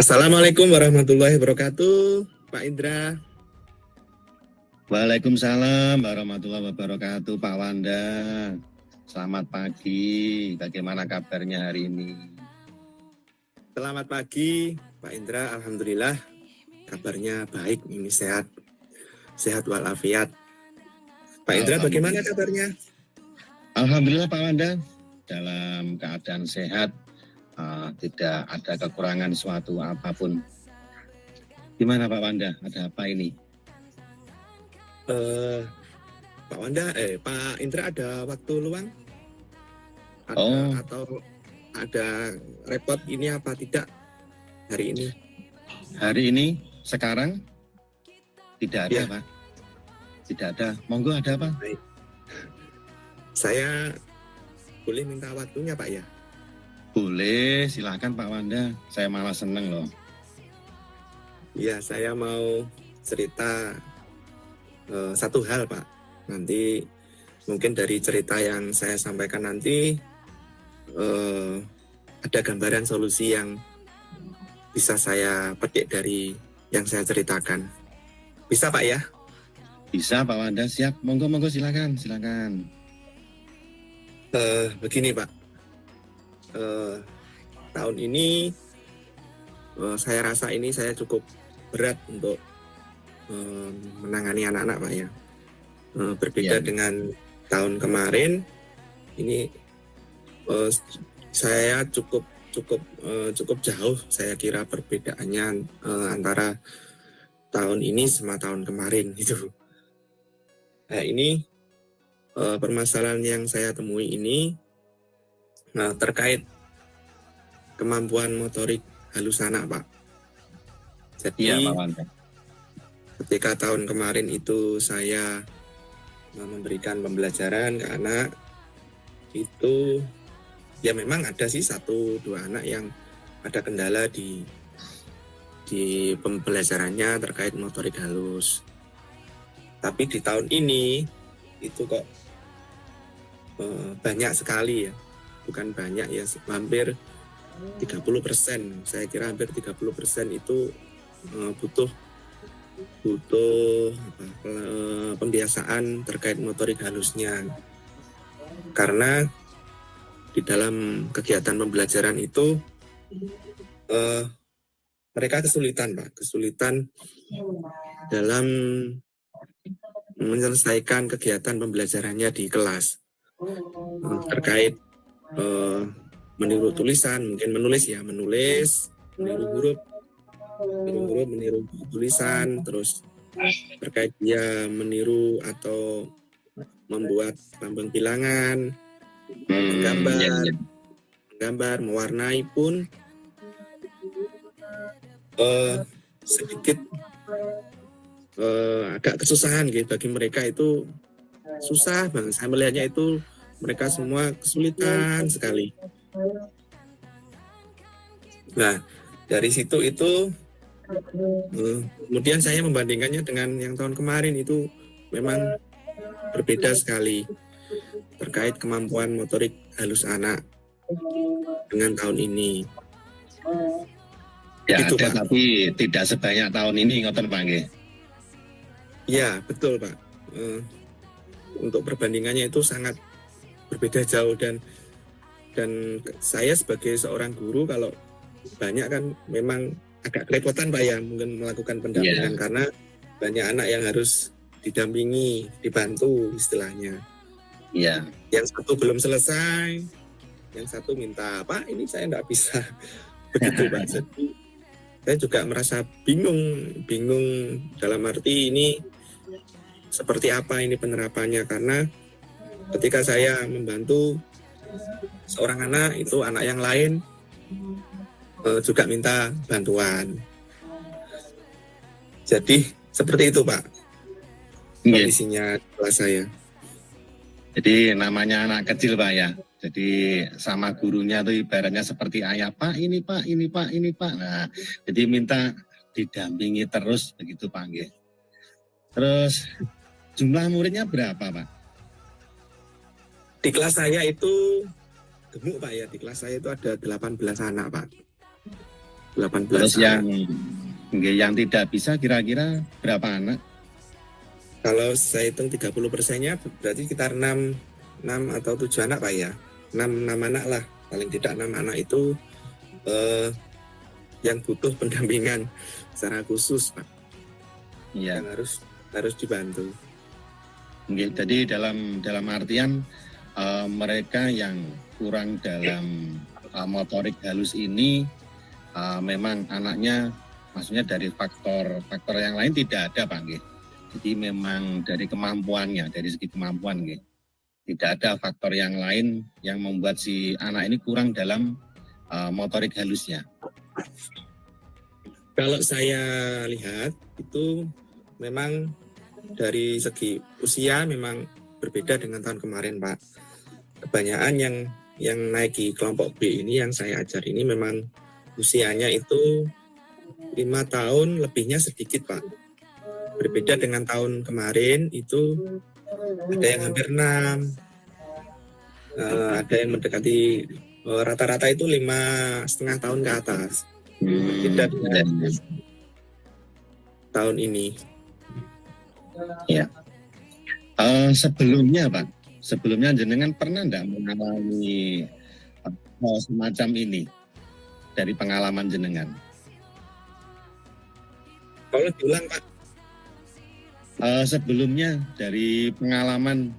Assalamualaikum warahmatullahi wabarakatuh, Pak Indra. Waalaikumsalam warahmatullahi wabarakatuh, Pak Wanda. Selamat pagi, bagaimana kabarnya hari ini? Selamat pagi, Pak Indra. Alhamdulillah, kabarnya baik, ini sehat walafiat. Pak Indra, bagaimana kabarnya? Alhamdulillah, Pak Wanda, dalam keadaan sehat, tidak ada kekurangan suatu apapun. Gimana Pak Wanda, ada apa ini? Pak Indra ada waktu luang? Atau ada repot ini apa tidak hari ini? Hari ini, sekarang tidak ada, ya. Pak. Tidak ada. Monggo, ada apa? Baik. Saya boleh minta waktunya, Pak ya? Boleh, silakan Pak Wanda. Saya malah seneng loh. Iya, saya mau cerita satu hal, Pak. Nanti mungkin dari cerita yang saya sampaikan nanti ada gambaran solusi yang bisa saya petik dari yang saya ceritakan. Bisa, Pak ya? Bisa Pak Wanda, siap. Monggo silakan. Begini, Pak. Tahun ini saya rasa ini saya cukup berat untuk menangani anak-anak, Pak ya. Berbeda dengan tahun kemarin, ini saya cukup jauh saya kira perbedaannya antara tahun ini sama tahun kemarin gitu. Nah, ini permasalahan yang saya temui ini terkait kemampuan motorik halus anak, Pak. Jadi Pak Wanda. Ketika tahun kemarin itu saya memberikan pembelajaran ke anak, itu ya memang ada sih 1-2 anak yang ada kendala di pembelajarannya terkait motorik halus. Tapi di tahun ini itu kok banyak sekali ya, bukan banyak ya, hampir 30%. Saya kira hampir 30% itu butuh pembiasaan terkait motorik halusnya. Karena di dalam kegiatan pembelajaran itu mereka kesulitan, Pak, dalam menyelesaikan kegiatan pembelajarannya di kelas terkait meniru tulisan, mungkin menulis, meniru huruf, meniru tulisan, terus terkait dia meniru atau membuat lambang bilangan, menggambar, mewarnai pun sedikit agak kesusahan gitu bagi mereka, itu susah banget. Saya melihatnya itu mereka semua kesulitan sekali. Nah, dari situ itu kemudian saya membandingkannya dengan yang tahun kemarin, itu memang berbeda sekali terkait kemampuan motorik halus anak dengan tahun ini. Ya gitu, ada, Pak. Tapi tidak sebanyak tahun ini, ngoten Pak nggih. Ya, betul, Pak. Untuk perbandingannya itu sangat berbeda jauh, dan saya sebagai seorang guru kalau banyak kan memang agak kerepotan, Pak ya, mungkin melakukan pendampingan karena banyak anak yang harus didampingi, dibantu istilahnya. Yang satu belum selesai, yang satu minta, Pak ini saya nggak bisa. Begitu, Pak. Jadi saya juga merasa bingung dalam arti ini seperti apa ini penerapannya, karena ketika saya membantu seorang anak, itu anak yang lain juga minta bantuan. Jadi seperti itu, Pak, kondisinya kelas saya. Jadi namanya anak kecil, Pak ya. Jadi sama gurunya tuh ibaratnya seperti ayah, Pak ini Pak. Nah, jadi minta didampingi terus begitu, Pak nggih. Terus jumlah muridnya berapa, Pak? Di kelas saya itu gemuk, Pak ya. Di kelas saya itu ada 18 anak, Pak. 18 Terus anak. yang tidak bisa kira-kira berapa anak? Kalau saya hitung 30%-nya berarti sekitar 6 atau 7 anak Pak ya. 6 anak lah, paling tidak 6 anak itu yang butuh pendampingan secara khusus Pak, Iya. yang harus dibantu. Jadi dalam artian mereka yang kurang dalam motorik halus ini memang anaknya, maksudnya dari faktor yang lain tidak ada Pak nggih. Jadi memang dari kemampuannya, dari segi kemampuan nggih. Tidak ada faktor yang lain yang membuat si anak ini kurang dalam motorik halusnya. Kalau saya lihat itu memang dari segi usia memang berbeda dengan tahun kemarin Pak. Kebanyakan yang naik di kelompok B ini yang saya ajar ini memang usianya itu 5 tahun lebihnya sedikit Pak. Berbeda dengan tahun kemarin itu ada yang hampir 6, ada yang mendekati rata-rata itu 5,5 tahun ke atas. Berbeda dengan tahun ini. Ya. Sebelumnya jenengan pernah enggak mengalami hal semacam ini dari pengalaman jenengan? Kalau diulang Pak. Sebelumnya dari pengalaman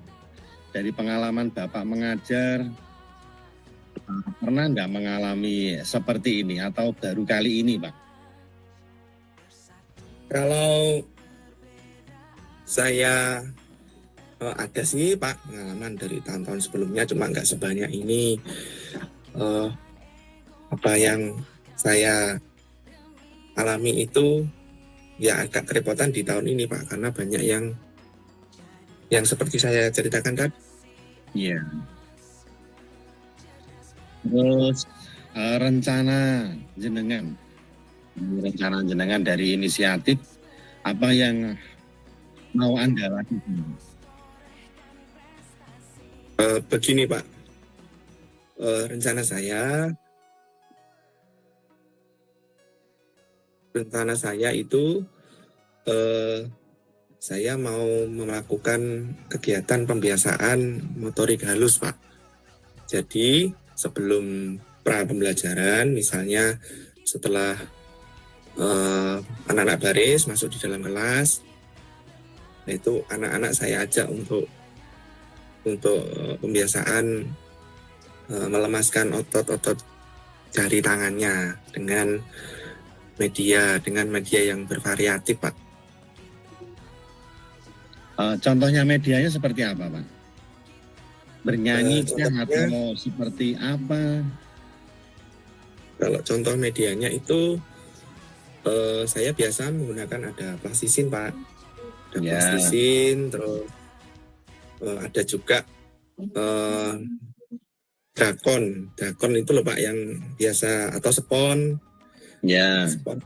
Bapak mengajar, pernah enggak mengalami seperti ini atau baru kali ini Pak? Kalau saya ada sih Pak pengalaman dari tahun-tahun sebelumnya, cuma nggak sebanyak ini. Apa yang saya alami itu ya agak kerepotan di tahun ini Pak, karena banyak yang seperti saya ceritakan tadi. Iya. Terus rencana jenengan dari inisiatif apa yang mau Anda lakukan? Begini Pak, rencana saya itu saya mau melakukan kegiatan pembiasaan motorik halus Pak. Jadi sebelum pra pembelajaran, misalnya setelah anak-anak baris masuk di dalam kelas, nah itu anak-anak saya ajak untuk pembiasaan melemaskan otot-otot jari tangannya dengan media yang bervariatif Pak. Contohnya medianya seperti apa Pak? Bernyanyi atau seperti apa? Kalau contoh medianya itu saya biasa menggunakan ada plastisin Pak, ada plastisin, terus ada juga drakon itu loh Pak yang biasa, atau spon. Spon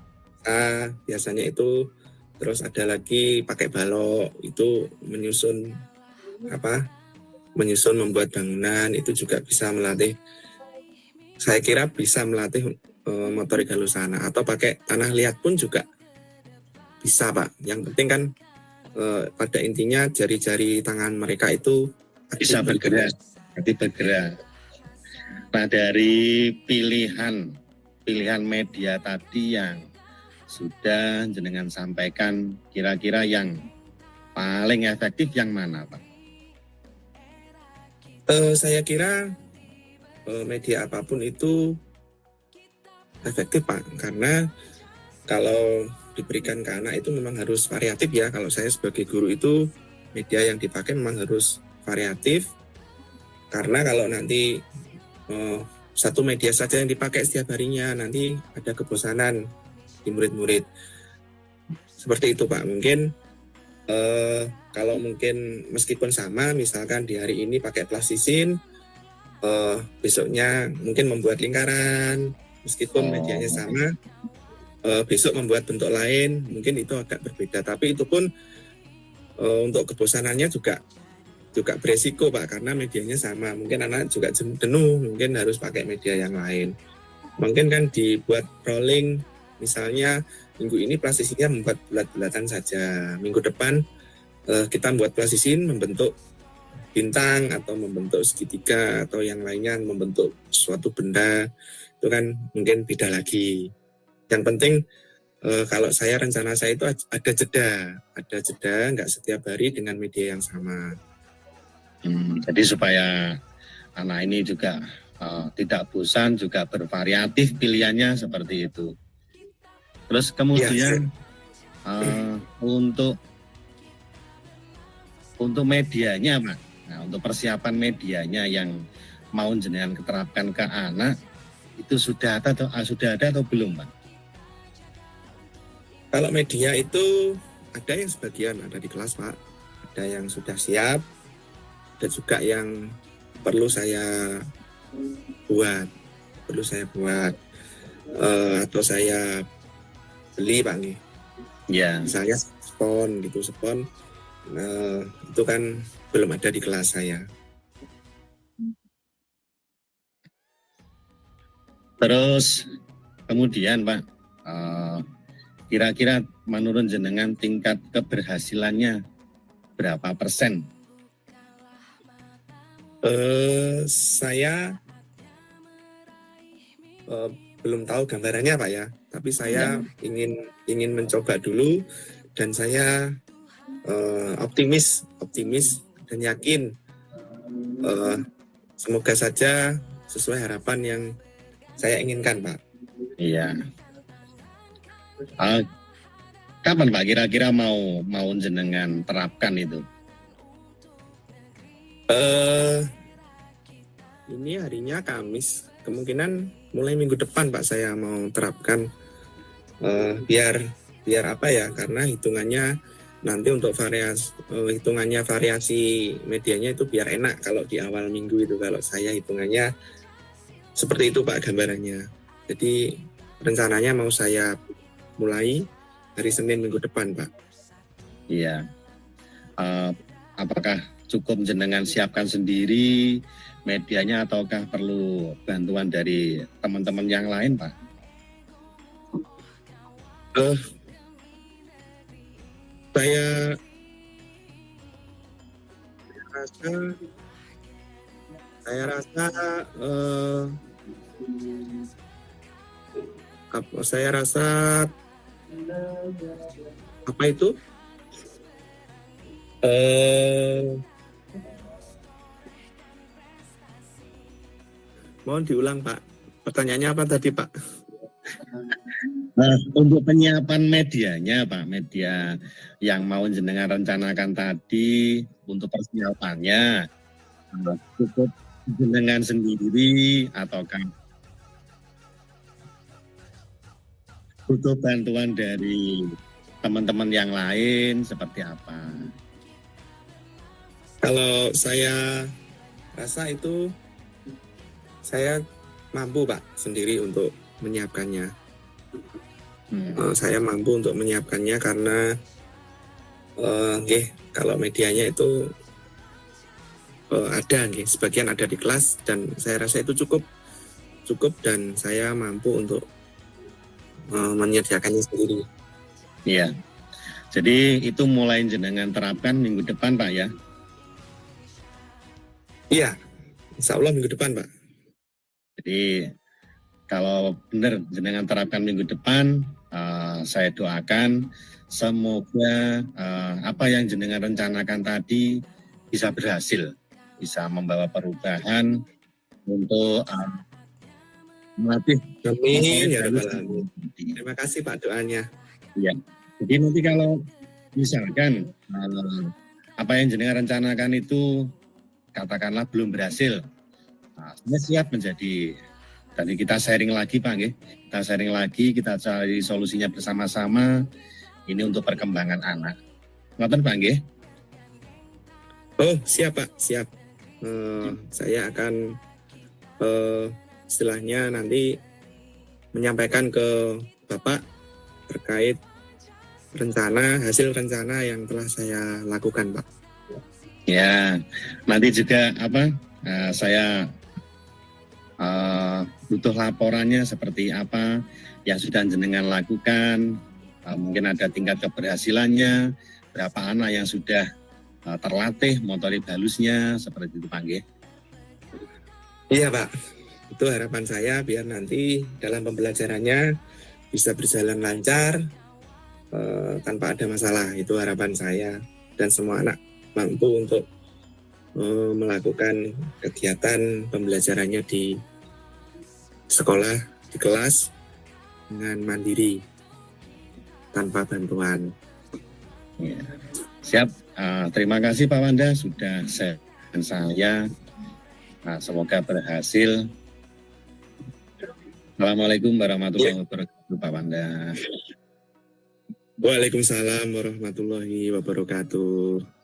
biasanya itu. Terus ada lagi pakai balok, itu menyusun membuat bangunan, itu juga bisa melatih. Saya kira bisa melatih motorik halus anak, atau pakai tanah liat pun juga bisa Pak. Yang penting kan pada intinya jari-jari tangan mereka itu bisa bergerak. Nah, dari pilihan media tadi yang sudah jenengan sampaikan, kira-kira yang paling efektif yang mana Pak? Saya kira media apapun itu efektif Pak, karena kalau diberikan ke anak itu memang harus variatif ya. Kalau saya sebagai guru itu media yang dipakai memang harus variatif, karena kalau nanti satu media saja yang dipakai setiap harinya, nanti ada kebosanan di murid-murid. Seperti itu Pak. Mungkin kalau mungkin meskipun sama, misalkan di hari ini pakai plastisin, besoknya mungkin membuat lingkaran, meskipun medianya sama, besok membuat bentuk lain, mungkin itu agak berbeda. Tapi itu pun untuk kebosanannya juga beresiko Pak, karena medianya sama. Mungkin anak juga jenuh, mungkin harus pakai media yang lain. Mungkin kan dibuat rolling, misalnya minggu ini plasisinya membuat bulat-bulatan saja, minggu depan kita membuat plasisi membentuk bintang atau membentuk segitiga atau yang lainnya membentuk suatu benda, itu kan mungkin beda lagi. Yang penting kalau saya rencana saya itu ada jeda nggak setiap hari dengan media yang sama. Jadi supaya anak ini juga tidak bosan, juga bervariatif pilihannya seperti itu. Terus kemudian untuk medianya Pak, nah, untuk persiapan medianya yang mau jenengan keterapkan ke anak itu sudah ada atau belum Pak? Kalau media itu ada yang sebagian ada di kelas Pak, ada yang sudah siap, ada juga yang perlu saya buat atau saya beli Pak nih. Ya. Misalnya spon itu kan belum ada di kelas saya. Terus kemudian Pak, kira-kira menurut jenengan tingkat keberhasilannya berapa persen? Saya belum tahu gambarannya Pak ya, tapi saya ingin mencoba dulu dan saya optimis dan yakin semoga saja sesuai harapan yang saya inginkan Pak. Iya. Kapan Pak kira-kira mau jenengan terapkan itu? Ini harinya Kamis, kemungkinan mulai minggu depan Pak saya mau terapkan biar apa ya, karena hitungannya nanti untuk variasi medianya itu biar enak kalau di awal minggu itu, kalau saya hitungannya seperti itu Pak gambarannya. Jadi rencananya mau saya mulai hari Senin minggu depan Pak. Iya. Apakah cukup jenengan siapkan sendiri medianya ataukah perlu bantuan dari teman-teman yang lain Pak? Saya rasa apa itu? Mohon diulang Pak. Pertanyaannya apa tadi Pak? Nah, untuk penyiapan medianya Pak, media yang mau jenengan rencanakan tadi untuk persiapannya cukup jenengan sendiri ataukah butuh bantuan dari teman-teman yang lain seperti apa? Kalau saya rasa itu saya mampu Pak sendiri untuk menyiapkannya. Saya mampu untuk menyiapkannya karena kalau medianya itu ada sebagian ada di kelas dan saya rasa itu cukup dan saya mampu untuk menyediakannya sendiri. Iya. Jadi itu mulai jenengan terapkan minggu depan Pak ya? Iya, insya Allah minggu depan Pak. Jadi kalau benar jenengan terapkan minggu depan, saya doakan semoga apa yang jenengan rencanakan tadi bisa berhasil, bisa membawa perubahan untuk melatih. Amin ya Rabbal Alamin. Terima kasih Pak doanya. Ya. Jadi nanti kalau misalkan apa yang jenengan rencanakan itu katakanlah belum berhasil, saya siap menjadi. Tadi kita sharing lagi Pak, kita sharing lagi, kita cari solusinya bersama-sama. Ini untuk perkembangan anak. Ngoten Pak, nggih? Oh siap Pak, siap. Saya akan istilahnya nanti menyampaikan ke Bapak terkait hasil rencana yang telah saya lakukan Pak. Ya, nanti juga saya butuh laporannya seperti apa yang sudah jenengan lakukan, mungkin ada tingkat keberhasilannya, berapa anak yang sudah terlatih motorik halusnya, seperti itu Pak nggih. Iya Pak, itu harapan saya biar nanti dalam pembelajarannya bisa berjalan lancar tanpa ada masalah. Itu harapan saya, dan semua anak mampu untuk melakukan kegiatan pembelajarannya di sekolah, di kelas dengan mandiri tanpa bantuan. Ya. Siap, terima kasih Pak Wanda sudah share dengan saya. Semoga berhasil. Assalamualaikum warahmatullahi wabarakatuh Pak Wanda. Waalaikumsalam warahmatullahi wabarakatuh.